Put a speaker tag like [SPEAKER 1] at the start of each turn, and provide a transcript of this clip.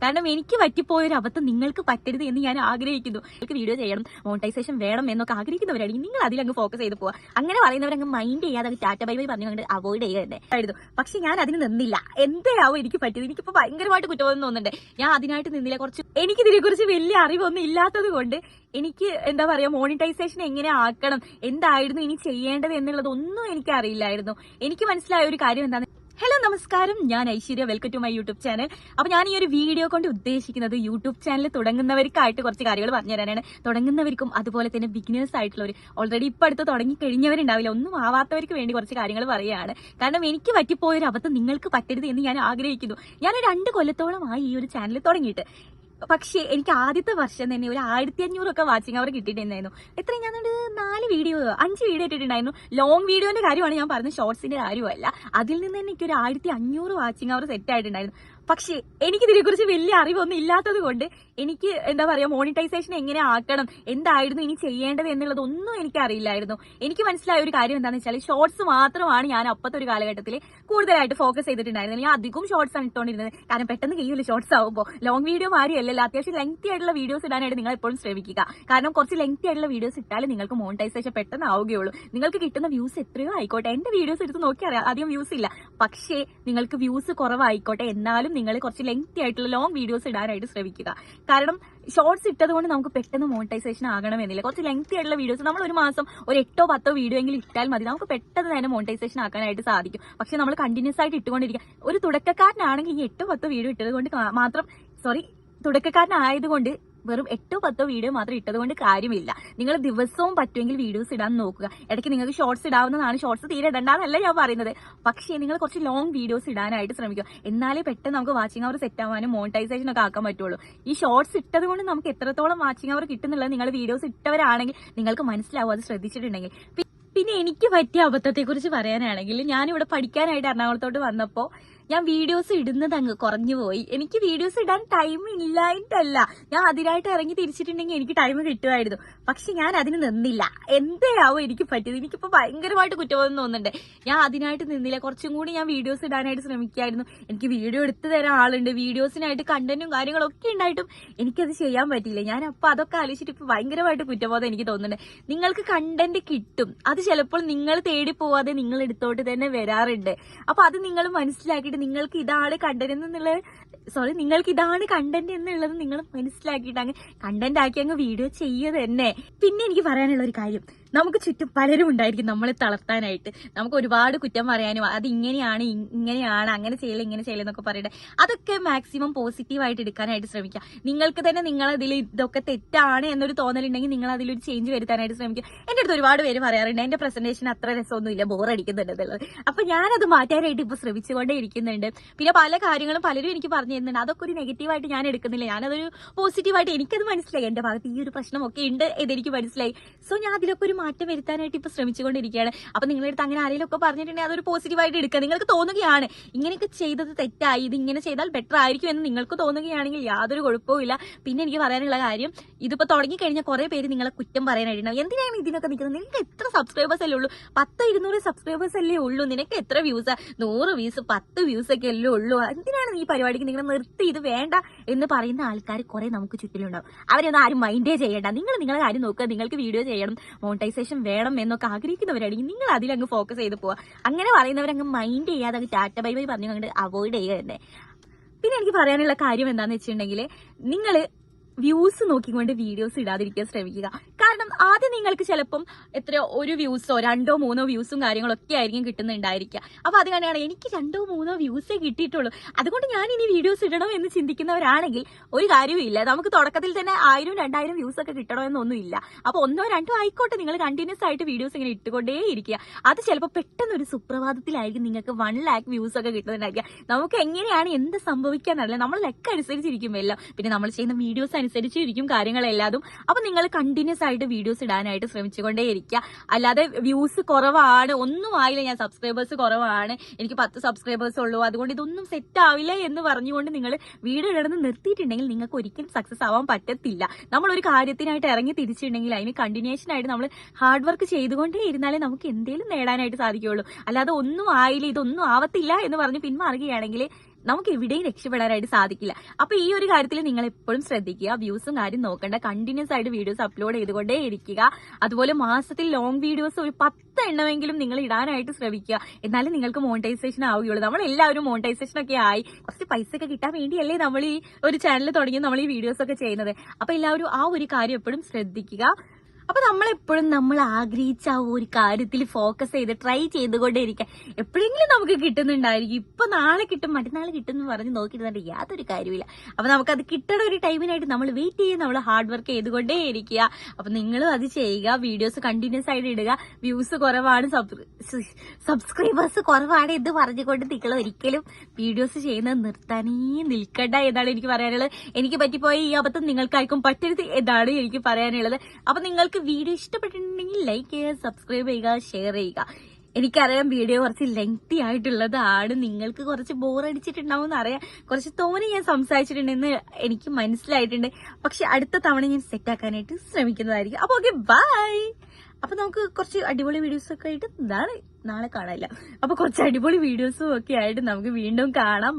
[SPEAKER 1] കാരണം എനിക്ക് പറ്റിപ്പോയൊരു അബദ്ധം നിങ്ങൾക്ക് പറ്റരുത് എന്ന് ഞാൻ ആഗ്രഹിക്കുന്നു. നിങ്ങൾക്ക് വീഡിയോ ചെയ്യണം, മോണിറ്റൈസേഷൻ വേണം എന്നൊക്കെ ആഗ്രഹിക്കുന്നവരാണെങ്കിൽ നിങ്ങൾ അതിലങ്ങ് ഫോക്കസ് ചെയ്ത് പോവുക. അങ്ങനെ പറയുന്നവരങ്ങ് മൈൻഡ് ചെയ്യാതെ അത് ടാറ്റ ബൈ ബൈ പറഞ്ഞു കണ്ട് അവോയ്ഡ് ചെയ്യുക തന്നെ ആയിരുന്നു. പക്ഷെ ഞാൻ അതിന് നിന്നില്ല. എന്താവും എനിക്ക് പറ്റിയത്? എനിക്കിപ്പോ ഭയങ്കരമായിട്ട് കുറ്റബോധം തോന്നുന്നുണ്ട്. ഞാൻ അതിനായിട്ട് നിന്നില്ല. എനിക്കിതിനെ കുറിച്ച് വലിയ അറിവൊന്നും ഇല്ലാത്തത് കൊണ്ട് എനിക്ക് എന്താ പറയാ, മോണിറ്റൈസേഷൻ എങ്ങനെ ആക്കണം, എന്തായിരുന്നു ഇനി ചെയ്യേണ്ടത് എന്നുള്ളത് ഒന്നും എനിക്ക് അറിയില്ലായിരുന്നു. എനിക്ക് മനസ്സിലായ ഒരു കാര്യം എന്താണ്. ഹലോ നമസ്കാരം, ഞാൻ Aishwarya. Welcome to my YouTube channel. അപ്പൊ ഞാൻ ഈ ഒരു വീഡിയോ കൊണ്ട് ഉദ്ദേശിക്കുന്നത് യൂട്യൂബ് ചാനൽ തുടങ്ങുന്നവർക്കായിട്ട് കുറച്ച് കാര്യങ്ങൾ പറഞ്ഞു തരാനാണ്. തുടങ്ങുന്നവർക്കും അതുപോലെ തന്നെ ബിഗിനേഴ്സ് ആയിട്ടുള്ളവർ, ഓൾറെഡി ഇപ്പൊ അടുത്ത് തുടങ്ങി കഴിഞ്ഞവരുണ്ടാവില്ല, ഒന്നും ആവാത്തവർക്ക് വേണ്ടി കുറച്ച് കാര്യങ്ങൾ പറയുകയാണ്. കാരണം എനിക്ക് പറ്റിപ്പോയൊരു അബദ്ധം നിങ്ങൾക്ക് പറ്റരുത് എന്ന് ഞാൻ ആഗ്രഹിക്കുന്നു. ഞാൻ 2 കൊല്ലത്തോളമായി ഈ ഒരു ചാനൽ തുടങ്ങിയിട്ട്. പക്ഷേ എനിക്ക് ആദ്യത്തെ വർഷം തന്നെ ഒരു 1500 വാച്ചിങ് അവർ കിട്ടിയിട്ടുണ്ടായിരുന്നു. എത്രയും ഞാൻ 5 വീഡിയോ ഇട്ടിട്ടുണ്ടായിരുന്നു. ലോങ് വീഡിയോന്റെ കാര്യമാണ് ഞാൻ പറഞ്ഞത്, ഷോർട്സിന്റെ കാര്യമല്ല. അതിൽ നിന്ന് തന്നെ എനിക്ക് ഒരു 1500 വാച്ചിങ് അവർ സെറ്റ് ആയിട്ടുണ്ടായിരുന്നു. പക്ഷേ എനിക്കിതിനെ കുറിച്ച് വലിയ അറിവൊന്നും ഇല്ലാത്തത് കൊണ്ട് എനിക്ക് എന്താ പറയാ, മോണിറ്റൈസേഷൻ എങ്ങനെ ആക്കണം, എന്തായിരുന്നു ഇനി ചെയ്യേണ്ടത് എന്നുള്ളത് ഒന്നും എനിക്ക് അറിയില്ലായിരുന്നു. എനിക്ക് മനസ്സിലായ ഒരു കാര്യം എന്താണെന്ന് വെച്ചാൽ, ഷോർട്സ് മാത്രമാണ് ഞാൻ അപ്പത്തെ ഒരു കാലഘട്ടത്തിൽ കൂടുതലായിട്ട് ഫോക്കസ് ചെയ്തിട്ടുണ്ടായിരുന്നത്. ഞാൻ അധികം ഷോർട്സ് ആണ് ഇട്ടുകൊണ്ടിരുന്നത്. കാരണം പെട്ടെന്ന് കഴിയില്ല ഷോർട്സ് ആകുമ്പോൾ. ലോങ് വീഡിയോ മാറിയല്ലല്ലോ, അത്യാവശ്യം ലെങ്തി ആയിട്ടുള്ള വീഡിയോസ് ഇടാനായിട്ട് നിങ്ങൾ എപ്പോഴും ശ്രമിക്കുക. കാരണം കുറച്ച് ലെങ്തി ആയിട്ടുള്ള വീഡിയോസ് ഇട്ടാൽ നിങ്ങൾക്ക് മോണിറ്റൈസേഷൻ പെട്ടെന്ന് ആവുകയുള്ളൂ. നിങ്ങൾക്ക് കിട്ടുന്ന വ്യൂസ് എത്രയോ ആയിക്കോട്ടെ, എന്റെ വീഡിയോസ് എടുത്ത് നോക്കി അറിയാം അധികം വ്യൂസ് ഇല്ല. പക്ഷേ നിങ്ങൾക്ക് വ്യൂസ് കുറവായിക്കോട്ടെ, എന്നാലും നിങ്ങൾ കുറച്ച് ലെങ്തി ആയിട്ടുള്ള ലോങ് വീഡിയോസ് ഇടാനായിട്ട് ശ്രമിക്കുക. കാരണം ഷോർട്സ് ഇട്ടത് കൊണ്ട് നമുക്ക് പെട്ടെന്ന് മോണിറ്റൈസേഷൻ ആകണമെന്നില്ല. കുറച്ച് ലെങ്തി ആയിട്ടുള്ള വീഡിയോസ് നമ്മൾ ഒരു മാസം ഒരു 8-10 വീഡിയോ എങ്കിലും ഇട്ടാൽ മതി, നമുക്ക് പെട്ടെന്ന് തന്നെ മോണിറ്റൈസേഷൻ ആക്കാനായിട്ട് സാധിക്കും. പക്ഷെ നമ്മൾ കണ്ടിന്യൂസ് ആയിട്ട് ഇട്ടുകൊണ്ടിരിക്കുക. ഒരു തുടക്കക്കാരനാണെങ്കിൽ ഈ 8-10 വീഡിയോ ഇട്ടത് കൊണ്ട് മാത്രം, തുടക്കക്കാരനായതുകൊണ്ട് വെറും 8-10 വീഡിയോ മാത്രം ഇട്ടത് കൊണ്ട് കാര്യമില്ല. നിങ്ങൾ ദിവസവും പറ്റുമെങ്കിൽ വീഡിയോസ് ഇടാൻ നോക്കുക. ഇടയ്ക്ക് നിങ്ങൾക്ക് ഷോർട്സ് ഇടാവുന്നതാണ്, ഷോർട്സ് തീരെ ഇടണ്ടെന്നല്ല ഞാൻ പറയുന്നത്. പക്ഷേ നിങ്ങൾ കുറച്ച് ലോങ് വീഡിയോസ് ഇടാനായിട്ട് ശ്രമിക്കുക. എന്നാലേ പെട്ടെന്ന് നമുക്ക് വാച്ചിങ് അവർ സെറ്റ് ആവാനും മോണിറ്റൈസേഷൻ ഒക്കെ ആക്കാൻ പറ്റുള്ളൂ. ഈ ഷോർട്സ് ഇട്ടത് കൊണ്ട് നമുക്ക് എത്രത്തോളം വാച്ചിങ് അവർ കിട്ടുന്നുള്ളത് നിങ്ങൾ വീഡിയോസ് ഇട്ടവരാണെങ്കിൽ നിങ്ങൾക്ക് മനസ്സിലാവും, അത് ശ്രദ്ധിച്ചിട്ടുണ്ടെങ്കിൽ. പിന്നെ എനിക്ക് പറ്റിയ അബദ്ധത്തെ കുറിച്ച് പറയാനാണെങ്കിൽ, ഞാനിവിടെ പഠിക്കാനായിട്ട് എറണാകുളത്തോട്ട് വന്നപ്പോൾ ഞാൻ വീഡിയോസ് ഇടുന്നത് അങ്ങ് കുറഞ്ഞു പോയി. എനിക്ക് വീഡിയോസ് ഇടാൻ ടൈം ഇല്ലായിട്ടല്ല, ഞാൻ അതിനായിട്ട് ഇറങ്ങി തിരിച്ചിട്ടുണ്ടെങ്കിൽ എനിക്ക് ടൈം കിട്ടുമായിരുന്നു. പക്ഷെ ഞാൻ അതിന് നിന്നില്ല. എന്താവും എനിക്ക് പറ്റിയത്? എനിക്കിപ്പോ ഭയങ്കരമായിട്ട് കുറ്റബോധം തോന്നുന്നുണ്ട്. ഞാൻ അതിനായിട്ട് നിന്നില്ല. കുറച്ചും കൂടി ഞാൻ വീഡിയോസ് ഇടാനായിട്ട് ശ്രമിക്കായിരുന്നു. എനിക്ക് വീഡിയോ എടുത്തു തരാൻ ആളുണ്ട്, വീഡിയോസിനായിട്ട് കണ്ടന്റും കാര്യങ്ങളൊക്കെ ഉണ്ടായിട്ടും എനിക്കത് ചെയ്യാൻ പറ്റിയില്ല. ഞാൻ അപ്പൊ അതൊക്കെ ആലോചിച്ചിട്ട് ഇപ്പൊ ഭയങ്കരമായിട്ട് കുറ്റബോധം എനിക്ക് തോന്നുന്നുണ്ട്. നിങ്ങൾക്ക് കണ്ടന്റ് കിട്ടും, അത് ചിലപ്പോൾ നിങ്ങൾ തേടി പോവാതെ നിങ്ങൾ എടുത്തോട്ട് തന്നെ വരാറുണ്ട്. അപ്പൊ അത് നിങ്ങൾ മനസ്സിലാക്കിയിട്ട് നിങ്ങൾക്ക് ഇതാണ് കണ്ടന്റ് എന്നുള്ളത് നിങ്ങൾ മനസ്സിലാക്കിയിട്ട് അങ്ങ് കണ്ടന്റ് ആക്കി അങ്ങ് വീഡിയോ ചെയ്യുക തന്നെ. പിന്നെ എനിക്ക് പറയാനുള്ള ഒരു കാര്യം, നമുക്ക് ചുറ്റും പലരും ഉണ്ടായിരിക്കും നമ്മളെ തളർത്താനായിട്ട്. നമുക്ക് ഒരുപാട് കുറ്റം പറയാനും, അത് ഇങ്ങനെയാണ് അങ്ങനെ ചെയ്യില്ല ഇങ്ങനെ ചെയ്യില്ല എന്നൊക്കെ പറയട്ടെ. അതൊക്കെ മാക്സിമം പോസിറ്റീവായിട്ട് എടുക്കാനായിട്ട് ശ്രമിക്കുക. നിങ്ങൾക്ക് തന്നെ നിങ്ങളതിൽ ഇതൊക്കെ തെറ്റാണ് എന്നൊരു തോന്നലുണ്ടെങ്കിൽ നിങ്ങൾ അതിലൊരു ചേഞ്ച് വരുത്താനായിട്ട് ശ്രമിക്കുക. എന്റെ അടുത്ത് ഒരുപാട് പേര് പറയാറുണ്ട് എന്റെ പ്രസന്റേഷൻ അത്ര രസമൊന്നുമില്ല, ബോറടിക്കുന്നുണ്ട് എന്നുള്ളത്. അപ്പൊ ഞാനത് മാറ്റാനായിട്ട് ഇപ്പൊ ശ്രമിച്ചുകൊണ്ടേ ഇരിക്കുന്നുണ്ട്. പിന്നെ പല കാര്യങ്ങളും പലരും എനിക്ക് പറഞ്ഞു തരുന്നുണ്ട്. അതൊക്കെ ഒരു നെഗറ്റീവായിട്ട് ഞാൻ എടുക്കുന്നില്ല, ഞാനതൊരു പോസിറ്റീവായിട്ട്, എനിക്കത് മനസ്സിലായി. എന്റെ ഭാഗത്ത് ഈ ഒരു പ്രശ്നമൊക്കെ ഉണ്ട് എന്നെനിക്ക് മനസ്സിലായി. സോ ഞാൻ അതിലൊക്കെ ഒരു മാറ്റം വരുത്താനായിട്ട് ഇപ്പൊ ശ്രമിച്ചുകൊണ്ടിരിക്കുകയാണ്. അപ്പൊ നിങ്ങളുടെ അടുത്ത് അങ്ങനെ ആരെങ്കിലും ഒക്കെ പറഞ്ഞിട്ടുണ്ടെങ്കിൽ അതൊരു പോസിറ്റീവായിട്ട് എടുക്കുക. നിങ്ങൾക്ക് തോന്നുകയാണ് ഇങ്ങനെയൊക്കെ ചെയ്തത് തെറ്റായി, ഇത് ഇങ്ങനെ ചെയ്താൽ ബെറ്റർ ആയിരിക്കും എന്ന് നിങ്ങൾക്ക് തോന്നുകയാണെങ്കിൽ യാതൊരു കുഴപ്പമില്ല. പിന്നെ എനിക്ക് പറയാനുള്ള കാര്യം, ഇതിപ്പോ തുടങ്ങിക്കഴിഞ്ഞാൽ കുറെ പേര് നിങ്ങളെ കുറ്റം പറയാനായിട്ടുണ്ടാവും. എന്തിനാണ് ഇതിനൊക്കെ നിൽക്കുന്നത്? നിങ്ങൾക്ക് എത്ര സബ്സ്ക്രൈബേഴ്സ് അല്ലേ ഉള്ളൂ? 100-200 സബ്സ്ക്രൈബേഴ്സ് അല്ലേ ഉള്ളൂ. നിനക്ക് എത്ര വ്യൂസ്? 100 വ്യൂസ് 10 വ്യൂസ് ഒക്കെ അല്ലേ ഉള്ളൂ. എന്തിനാണ് ഈ പരിപാടിക്ക് നിങ്ങൾ നിർത്തി, ഇത് വേണ്ട എന്ന് പറയുന്ന ആൾക്കാർ കുറെ നമുക്ക് ചുറ്റിലുണ്ടാവും. അവരൊന്നും ആരും മൈൻഡേ ചെയ്യേണ്ട. നിങ്ങളുടെ കാര്യം നോക്കുക. നിങ്ങൾക്ക് വീഡിയോ ചെയ്യണം, മോണിറ്റൈസേഷൻ വേണം എന്നൊക്കെ ആഗ്രഹിക്കുന്നവരാണെങ്കിൽ നിങ്ങൾ അതിലങ്ങ് ഫോക്കസ് ചെയ്ത് പോവുക. അങ്ങനെ പറയുന്നവരങ്ങ് മൈൻഡ് ചെയ്യാതെ അങ്ങ് ടാറ്റ ബൈ ബൈ പറഞ്ഞു കൊണ്ട് അവോയ്ഡ് ചെയ്യുക തന്നെ. പിന്നെ എനിക്ക് പറയാനുള്ള കാര്യം എന്താണെന്ന് വെച്ചിട്ടുണ്ടെങ്കിൽ, നിങ്ങൾ വ്യൂസ് നോക്കിക്കൊണ്ട് വീഡിയോസ് ഇടാതിരിക്കാൻ ശ്രമിക്കുക. കാരണം ആദ്യം നിങ്ങൾക്ക് ചിലപ്പം ഒരു വ്യൂസോ 2-3 വ്യൂസും കാര്യങ്ങളൊക്കെ ആയിരിക്കും കിട്ടുന്നുണ്ടായിരിക്കുക. അപ്പൊ അത് തന്നെയാണ് എനിക്ക് 2-3 വ്യൂസേ കിട്ടിയിട്ടുള്ളൂ, അതുകൊണ്ട് ഞാൻ ഇനി വീഡിയോസ് ഇടണം എന്ന് ചിന്തിക്കുന്നവരാണെങ്കിൽ ഒരു കാര്യമില്ല. നമുക്ക് തുടക്കത്തിൽ തന്നെ 1000-2000 വ്യൂസ് ഒക്കെ കിട്ടണമെന്നൊന്നുമില്ല. അപ്പൊ 1-2 ആയിക്കോട്ടെ, നിങ്ങൾ കണ്ടിന്യൂസ് ആയിട്ട് വീഡിയോസ് ഇങ്ങനെ ഇട്ടുകൊണ്ടേ ഇരിക്കുക. അത് ചിലപ്പോൾ പെട്ടെന്ന് ഒരു സുപ്രഭാതത്തിലായിരിക്കും നിങ്ങൾക്ക് 1 lakh വ്യൂസ് ഒക്കെ കിട്ടുന്നുണ്ടായിരിക്കുക. നമുക്ക് എങ്ങനെയാണ് എന്ത് സംഭവിക്കാന്നറിയില്ല, നമ്മൾ ലെക്ക് അനുസരിച്ചിരിക്കുമല്ലോ. പിന്നെ നമ്മൾ ചെയ്യുന്ന വീഡിയോസ് അനുസരിച്ചിരിക്കും കാര്യങ്ങളെല്ലാതും. അപ്പൊ നിങ്ങൾ കണ്ടിന്യൂസ് ആയിട്ട് വീഡിയോസ് ഇടാനായിട്ട് ശ്രമിച്ചുകൊണ്ടേ ഇരിക്കുക. അല്ലാതെ വ്യൂസ് കുറവാണ്, ഒന്നും ആയില്ല, ഞാൻ സബ്സ്ക്രൈബേഴ്സ് കുറവാണ്, എനിക്ക് 10 സബ്സ്ക്രൈബേഴ്സ് ഉള്ളൂ, അതുകൊണ്ട് ഇതൊന്നും സെറ്റ് ആവില്ല എന്ന് പറഞ്ഞുകൊണ്ട് നിങ്ങൾ വീഡിയോ ഇടുന്നത് നിർത്തിയിട്ടുണ്ടെങ്കിൽ നിങ്ങൾക്ക് ഒരിക്കലും സക്സസ് ആവാൻ പറ്റത്തില്ല. നമ്മളൊരു കാര്യത്തിനായിട്ട് ഇറങ്ങി തിരിച്ചിട്ടുണ്ടെങ്കിൽ അതിന് കണ്ടിന്യൂഷൻ ആയിട്ട് നമ്മൾ ഹാർഡ് വർക്ക് ചെയ്തുകൊണ്ടേ ഇരുന്നാലേ നമുക്ക് എന്തെങ്കിലും നേടാനായിട്ട് സാധിക്കുകയുള്ളൂ. അല്ലാതെ ഒന്നും ആയില്ല, ഇതൊന്നും ആവത്തില്ല എന്ന് പറഞ്ഞ് പിന്മാറുകയാണെങ്കിൽ നമുക്ക് എവിടെയും രക്ഷപ്പെടാനായിട്ട് സാധിക്കില്ല. അപ്പൊ ഈ ഒരു കാര്യത്തിൽ നിങ്ങൾ എപ്പോഴും ശ്രദ്ധിക്കുക. വ്യൂസും കാര്യം നോക്കണ്ട, കണ്ടിന്യൂസ് ആയിട്ട് വീഡിയോസ് അപ്ലോഡ് ചെയ്തുകൊണ്ടേ ഇരിക്കുക. അതുപോലെ മാസത്തിൽ ലോങ് വീഡിയോസ് ഒരു 10 എണ്ണമെങ്കിലും നിങ്ങൾ ഇടാനായിട്ട് ശ്രമിക്കുക. എന്നാലും നിങ്ങൾക്ക് മോണിറ്റൈസേഷൻ ആവുകയുള്ളൂ. നമ്മൾ എല്ലാവരും മോണിറ്റൈസേഷൻ ഒക്കെ ആയി കുറച്ച് പൈസ ഒക്കെ കിട്ടാൻ വേണ്ടിയല്ലേ നമ്മൾ ഈ ഒരു ചാനൽ തുടങ്ങി നമ്മൾ ഈ വീഡിയോസ് ഒക്കെ ചെയ്യുന്നത്. അപ്പൊ എല്ലാവരും ആ ഒരു കാര്യം എപ്പോഴും ശ്രദ്ധിക്കുക. അപ്പൊ നമ്മളെപ്പോഴും നമ്മൾ ആഗ്രഹിച്ച ആ ഒരു കാര്യത്തിൽ ഫോക്കസ് ചെയ്ത് ട്രൈ ചെയ്തുകൊണ്ടേയിരിക്കുക. എപ്പോഴെങ്കിലും നമുക്ക് കിട്ടുന്നുണ്ടായിരിക്കും. ഇപ്പൊ നാളെ കിട്ടും, മറ്റന്നാൾ കിട്ടും എന്ന് പറഞ്ഞ് നോക്കിയിരുന്നിട്ട് യാതൊരു കാര്യമില്ല. അപ്പൊ നമുക്കത് കിട്ടണ ഒരു ടൈമിനായിട്ട് നമ്മൾ വെയിറ്റ് ചെയ്ത് നമ്മൾ ഹാർഡ് വർക്ക് ചെയ്തുകൊണ്ടേ ഇരിക്കുക. അപ്പൊ നിങ്ങളും അത് ചെയ്യുക. വീഡിയോസ് കണ്ടിന്യൂസ് ആയിട്ട് ഇടുക. വ്യൂസ് കുറവാണ്, സബ്സ്ക്രൈബേഴ്സ് കുറവാണ് എന്ന് പറഞ്ഞുകൊണ്ട് നിങ്ങൾ ഒരിക്കലും വീഡിയോസ് ചെയ്യുന്നത് നിർത്താനേ നിൽക്കണ്ട എന്നാണ് എനിക്ക് പറയാനുള്ളത്. എനിക്ക് പറ്റിപ്പോയ ഈ അബദ്ധം നിങ്ങൾക്കാർക്കും പറ്റരുത് എന്നാണ് എനിക്ക് പറയാനുള്ളത്. അപ്പൊ നിങ്ങൾക്ക് വീഡിയോ ഇഷ്ടപ്പെട്ടിട്ടുണ്ടെങ്കിൽ ലൈക്ക് ചെയ്യുക, സബ്സ്ക്രൈബ് ചെയ്യുക, ഷെയർ ചെയ്യുക. എനിക്കറിയാം വീഡിയോ കുറച്ച് ലെങ്തി ആയിട്ടുള്ളതാണ്, നിങ്ങൾക്ക് കുറച്ച് ബോറടിച്ചിട്ടുണ്ടാവും എന്നറിയാം, കുറച്ച് തോന്നി ഞാൻ സംസാരിച്ചിട്ടുണ്ടെന്ന് എനിക്ക് മനസ്സിലായിട്ടുണ്ട്. പക്ഷെ അടുത്ത തവണ ഞാൻ സെറ്റ് ആക്കാനായിട്ട് ശ്രമിക്കുന്നതായിരിക്കും. അപ്പൊ ഓക്കെ, ബൈ. അപ്പൊ നമുക്ക് കുറച്ച് അടിപൊളി വീഡിയോസ് ഒക്കെ ആയിട്ട് നാളെ കാണാനില്ല. അപ്പൊ കുറച്ച് അടിപൊളി വീഡിയോസും ഒക്കെ ആയിട്ട് നമുക്ക് വീണ്ടും കാണാം.